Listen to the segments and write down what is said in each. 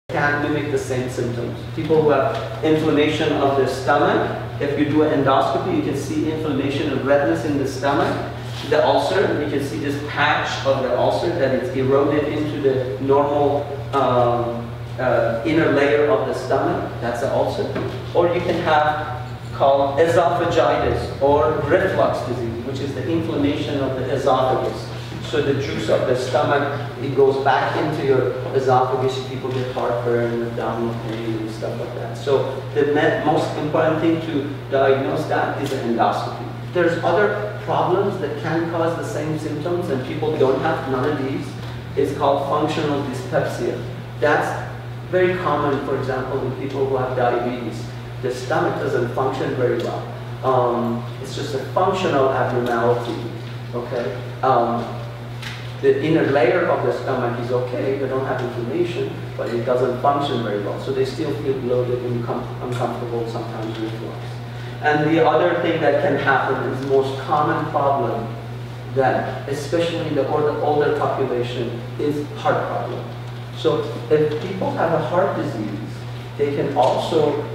can mimic the same symptoms. People who have inflammation of their stomach, if you do an endoscopy, you can see inflammation and redness in the stomach. The ulcer, you can see this patch of the ulcer that it's eroded into the normal inner layer of the stomach. That's the ulcer. Or you can have called esophagitis or reflux disease, which is the inflammation of the esophagus. So the juice of the stomach, it goes back into your esophagus. People get heartburn, abdominal pain, and stuff like that. So the most important thing to diagnose that is an endoscopy. There's other problems that can cause the same symptoms, and people don't have none of these. It's called functional dyspepsia. That's very common, for example, in people who have diabetes. The stomach doesn't function very well. It's just a functional abnormality, okay? The inner layer of the stomach is okay, they don't have inflammation, but it doesn't function very well. So they still feel bloated and uncomfortable, sometimes reflux. And the other thing that can happen is the most common problem that, especially in the older population, is heart problem. So if people have a heart disease, they can also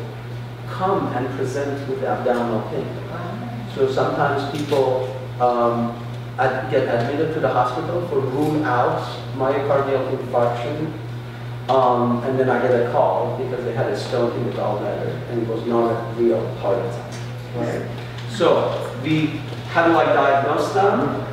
come and present with abdominal pain. So sometimes people get admitted to the hospital for rule out myocardial infarction, and then I get a call because they had a stone in the gallbladder and it was not a real heart attack. Right? So how do I diagnose them?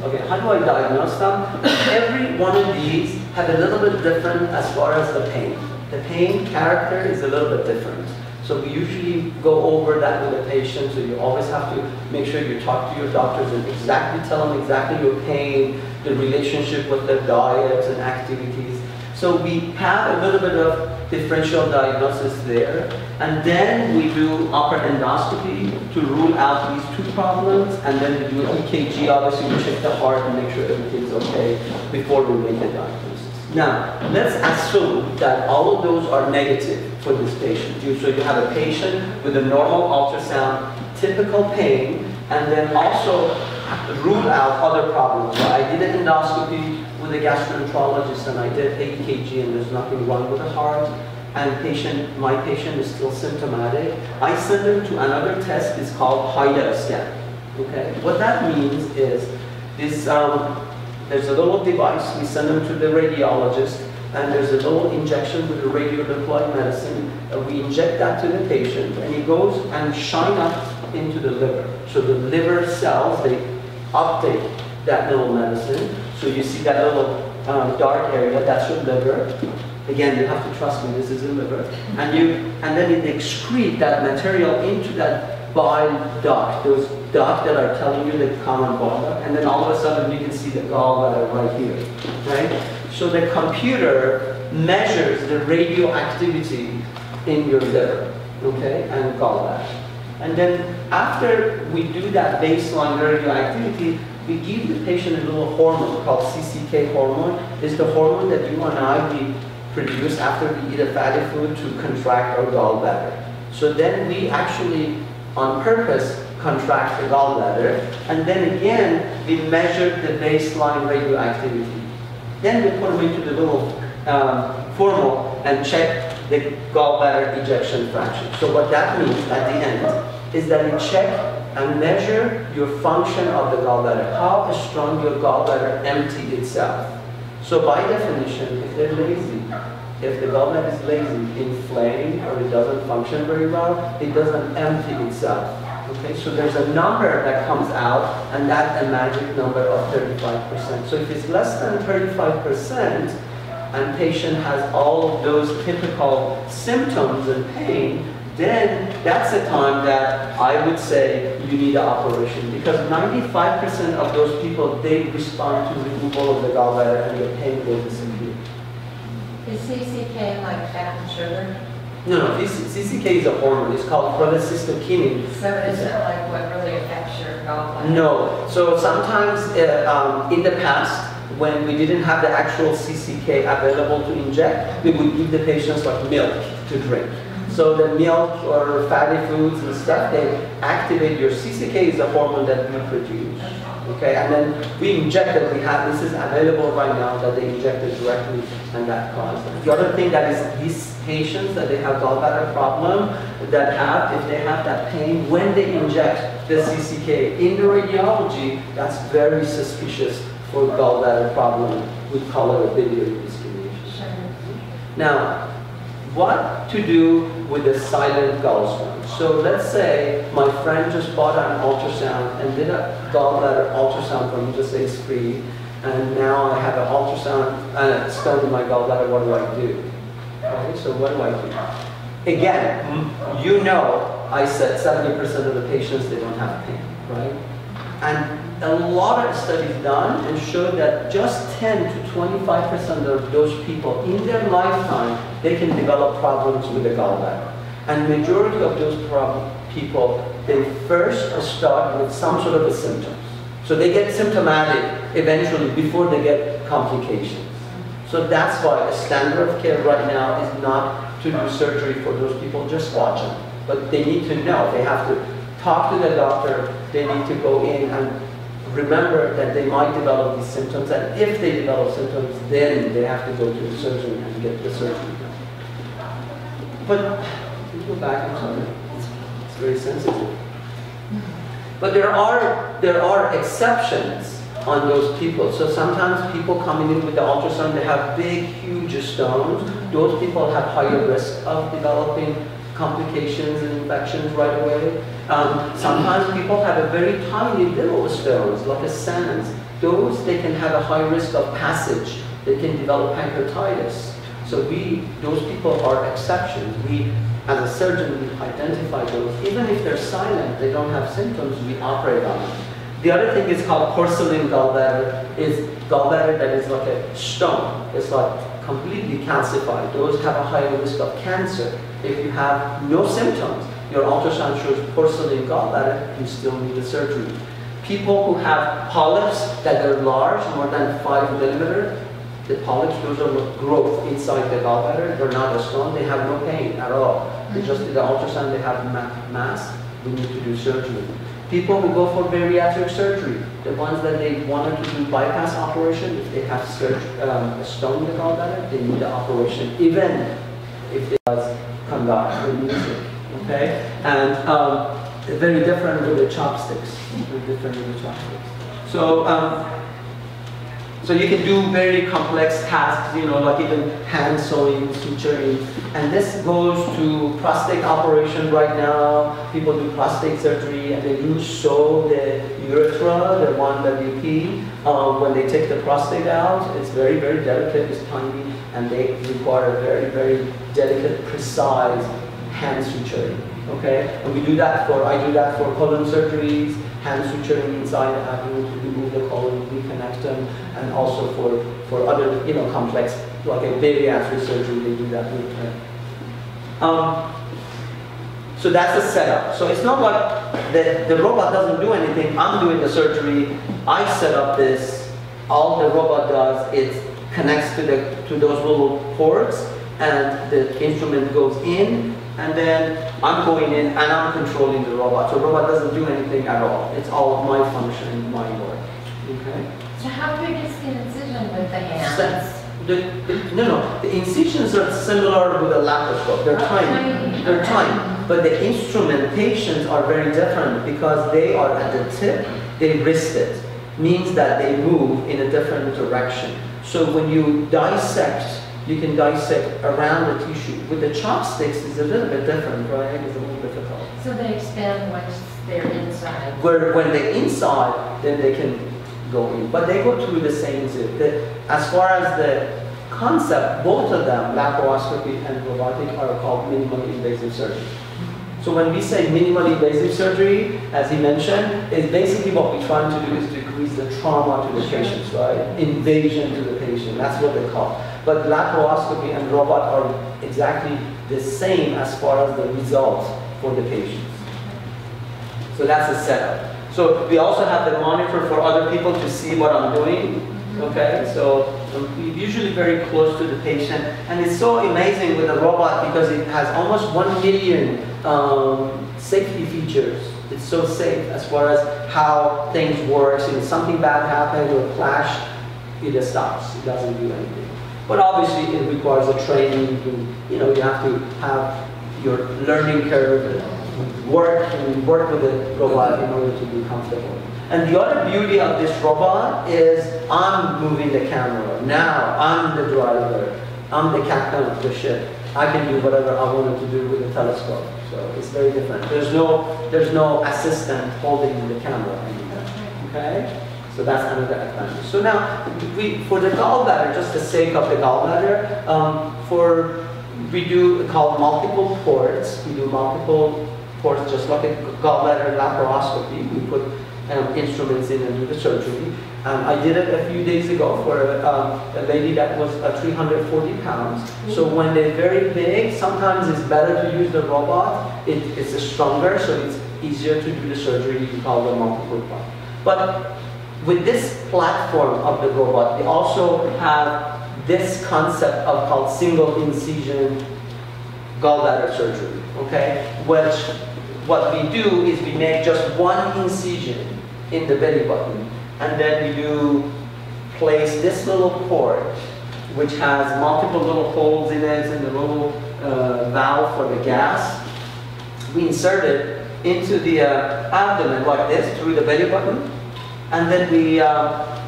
Okay, how do I diagnose them? Every one of these have a little bit different as far as the pain. The pain character is a little bit different. So we usually go over that with the patient, so you always have to make sure you talk to your doctors and exactly tell them exactly your pain, the relationship with their diets and activities. So we have a little bit of differential diagnosis there, and then we do upper endoscopy to rule out these two problems, and then we do an EKG, obviously we check the heart and make sure everything's okay before we make the diagnosis. Now, let's assume that all of those are negative for this patient. So you have a patient with a normal ultrasound, typical pain, and then also rule out other problems. So I did an endoscopy with a gastroenterologist and I did EKG and there's nothing wrong with the heart, and my patient is still symptomatic. I send them to another test. It's called HIDA scan. Okay? What that means is this, there's a little device. We send them to the radiologist, and there's a little injection with a radionuclide medicine. We inject that to the patient, and it goes and shine up into the liver. So the liver cells, they uptake that little medicine. So you see that little dark area, that's your liver. Again, you have to trust me, this is the liver. And then it excrete that material into that bile duct, those ducts that are telling you the common bile duct, and then all of a sudden you can see the gallbladder right here, right? So the computer measures the radioactivity in your liver, okay, and gallbladder. And then after we do that baseline radioactivity, we give the patient a little hormone called CCK hormone. It's the hormone that you and I produce after we eat a fatty food to contract our gallbladder. So then we actually, on purpose, contract the gallbladder, and then again, we measure the baseline radioactivity. Then we put them into the little formula and check the gallbladder ejection fraction. So what that means at the end is that we check and measure your function of the gallbladder, how strong your gallbladder empties itself. So by definition, if they're lazy, if the gallbladder is lazy, inflamed, or it doesn't function very well, it doesn't empty itself. Okay, so there's a number that comes out, and that's a magic number of 35%. So if it's less than 35%, and patient has all of those typical symptoms and pain, then that's the time that I would say you need an operation, because 95% of those people, they respond to removal of the gallbladder and the pain will disappear. Is CCK like fat and sugar? No, CCK is a hormone. It's called cholecystokinin. So it isn't like what really affects your gallbladder? No. So sometimes in the past, when we didn't have the actual CCK available to inject, we would give the patients like milk to drink. So the milk or fatty foods and stuff, they activate your CCK is a hormone that we produce. Okay, and then we inject it. We have this is available right now that they inject it directly, and that causes it. The other thing that is these patients that they have gallbladder problem that have, if they have that pain when they inject the CCK in the radiology, that's very suspicious for gallbladder problem. We call it a biliary discrimination. Now, what to do with the silent gallstone? So let's say my friend just bought an ultrasound and did a gallbladder ultrasound for me, just say it's free, and now I have an ultrasound stone in my gallbladder. What do I do? Okay, so what do I do? Again, you know, I said 70% of the patients, they don't have pain, right? And a lot of studies done and showed that just 10 to 25% of those people in their lifetime, they can develop problems with the gallbladder. And majority of those people, they first start with some sort of a symptoms. So they get symptomatic eventually before they get complications. So that's why a standard of care right now is not to do surgery for those people, just watch them. But they need to know, they have to talk to the doctor, they need to go in and remember that they might develop these symptoms, and if they develop symptoms, then they have to go to the surgeon and get the surgery done. But, go back, I'm sorry, it's very sensitive. But there are exceptions on those people. So sometimes people coming in with the ultrasound, they have big, huge stones. Those people have higher risk of developing complications and infections right away. Sometimes people have a very tiny little stones, like a sands. Those, they can have a high risk of passage. They can develop pancreatitis. So those people are exceptions. We, as a surgeon, we identify those. Even if they're silent, they don't have symptoms, we operate on them. The other thing is called porcelain gallbladder, is gallbladder that is like a stone. It's like completely calcified. Those have a higher risk of cancer. If you have no symptoms, your ultrasound shows porcelain gallbladder, you still need the surgery. People who have polyps that are large, more than 5 millimeters, the polyps, those are growth inside the gallbladder. They're not a stone, they have no pain at all. They just did the ultrasound, they have mass, we need to do surgery. People who go for bariatric surgery, the ones that they wanted to do bypass operation, if they have a stone in the gallbladder, they need the operation, even if they conduct the music, okay? And very different with the chopsticks, very different with the chopsticks. So you can do very complex tasks, you know, like even hand sewing, suturing, and this goes to prostate operation right now. People do prostate surgery and they do sew the urethra, the one that you pee, when they take the prostate out. It's very, very delicate, it's tiny, and they require a very, very delicate, precise hand suturing. Okay, and we do that I do that for colon surgeries, hand suturing inside the abdomen to remove the colon, reconnect them, and also for other, you know, complex, like a bariatric surgery, they do that with so that's the setup. So it's not like the robot doesn't do anything, I'm doing the surgery, I set up this, all the robot does is connects to those little ports, and the instrument goes in, and then I'm going in and I'm controlling the robot. So the robot doesn't do anything at all. It's all my function, my work. Okay? So how big is the incision with the hands? The incisions are similar with a laparoscope. They're tiny. They're tiny. But the instrumentations are very different because they are at the tip, they wrist it. Means that they move in a different direction. So when you dissect, you can dissect around the tissue. With the chopsticks, it's a little bit different, right? It's a little difficult. So they expand once they're inside. When they're inside, then they can go in. But they go through the same zip. As far as the concept, both of them, laparoscopy and robotic, are called minimally invasive surgery. So when we say minimally invasive surgery, as he mentioned, is basically what we're trying to do is decrease the trauma to the patients, right? Invasion to the patient, that's what they call. But laparoscopy and robot are exactly the same as far as the results for the patients. So that's the setup. So we also have the monitor for other people to see what I'm doing, okay? So usually very close to the patient. And it's so amazing with the robot because it has almost 1 million safety features. It's so safe as far as how things work. If something bad happens or clash, it just stops. It doesn't do anything. But obviously, it requires a training. You have to have your learning curve and work with the robot in order to be comfortable. And the other beauty of this robot is I'm moving the camera. Now I'm the driver. I'm the captain of the ship. I can do whatever I wanted to do with the telescope. So it's very different. There's no assistant holding the camera anymore. Okay? So that's another advantage. So now, for the gallbladder, just the sake of the gallbladder, we do called multiple ports. We do multiple ports, just like a gallbladder laparoscopy. We put instruments in and do the surgery. I did it a few days ago for a lady that was 340 pounds. So when they're very big, sometimes it's better to use the robot. It's stronger, so it's easier to do the surgery. You call the multiple part. But with this platform of the robot, they also have this concept of called single incision gallbladder surgery. Okay, which what we do is we make just one incision in the belly button, and then we place this little port, which has multiple little holes in it and the little valve for the gas. We insert it into the abdomen like this through the belly button, and then we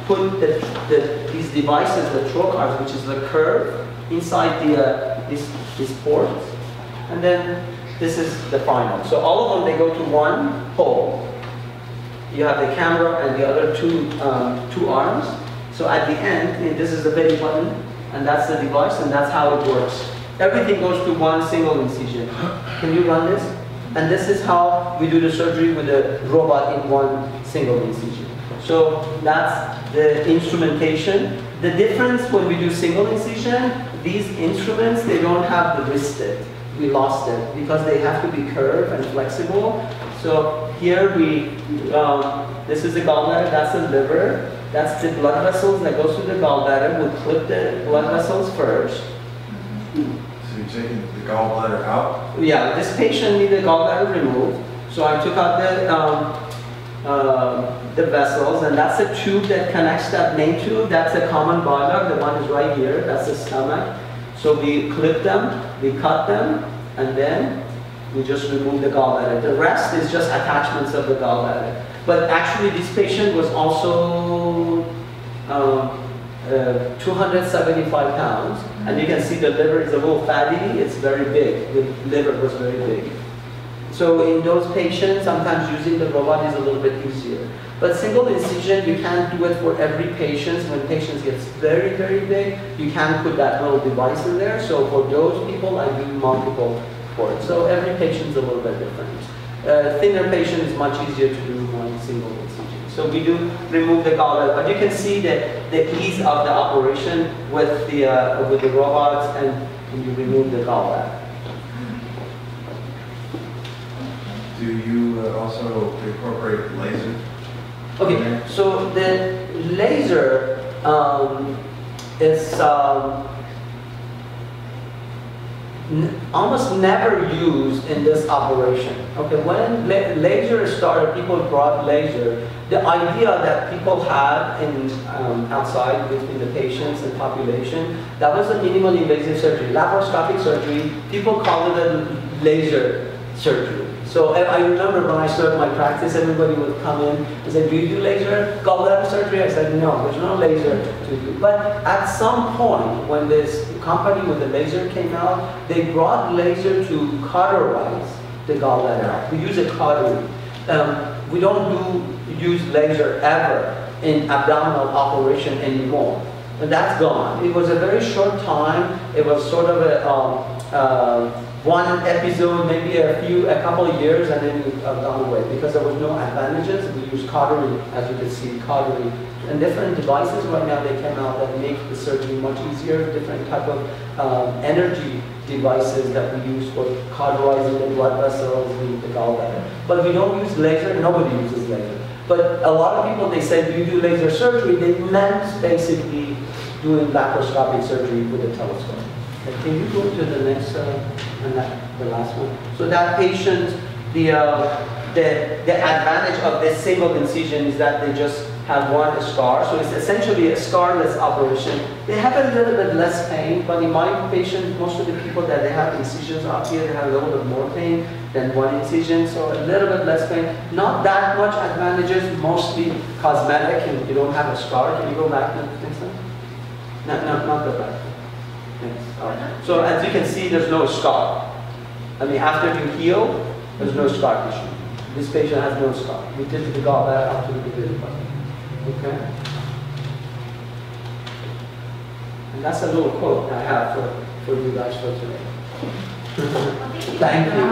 put these devices, the trocars, which is the curve, inside this port, and then this is the final. So all of them, they go to one hole. You have the camera and the other two arms. So at the end, this is the belly button, and that's the device, and that's how it works. Everything goes to one single incision. Can you run this? And this is how we do the surgery with the robot in one single incision. So that's the instrumentation. The difference when we do single incision, these instruments, they don't have the wristed. We lost it because they have to be curved and flexible. So here this is the gallbladder, that's the liver, that's the blood vessels that goes to the gallbladder. We'll clip the blood vessels first. So you're taking the gallbladder out? Yeah, this patient needed gallbladder removed. So I took out the vessels, and that's the tube that connects that main tube. That's the common bile duct. The one is right here. That's the stomach. So we clip them, we cut them, and then we just remove the gallbladder. The rest is just attachments of the gallbladder. But actually, this patient was also 275 pounds, and you can see the liver is a little fatty. It's very big. The liver was very big. So in those patients, sometimes using the robot is a little bit easier. But single incision, you can't do it for every patient. When patients get very, very big, you can't put that little device in there. So for those people, I do multiple ports. So every patient is a little bit different. Thinner patient is much easier to do one single incision. So we do remove the gallbladder, but you can see the ease of the operation with the robots, and you remove the gallbladder. Do you also incorporate laser? Okay, so the laser is almost never used in this operation. Okay, when laser started, people brought laser. The idea that people had outside within the patients and population, that was a minimally invasive surgery, laparoscopic surgery. People called it a laser surgery. So I remember when I started my practice, everybody would come in and say, do you do laser gallbladder surgery? I said, no, there's no laser to do. But at some point, when this company with the laser came out, they brought laser to cauterize the gallbladder. We use a cautery. We don't use laser ever in abdominal operation anymore. And that's gone. It was a very short time. It was sort of a one episode, maybe a couple of years, and then we've gone away because there was no advantages. We use cautery, as you can see, cautery. And different devices right now, they came out that make the surgery much easier, different type of energy devices that we use for cauterizing the blood vessels, the gallbladder. But we don't use laser, nobody uses laser. But a lot of people, they say, do you do laser surgery? They meant basically doing laparoscopic surgery with a telescope. Can you go to the next, the last one? So that patient, the advantage of this single incision is that they just have one scar. So it's essentially a scarless operation. They have a little bit less pain, but in my patient, most of the people that they have incisions up here, they have a little bit more pain than one incision. So a little bit less pain. Not that much advantages, mostly cosmetic, and you don't have a scar. Can you go back to the next one? No, not the back. Yes. All right. So as you can see, there's no scar. I mean, after you heal, there's no scar tissue. This patient has no scar. We did the gallbladder after we did it. Okay? And that's a little quote I have for you guys for today. Thank you.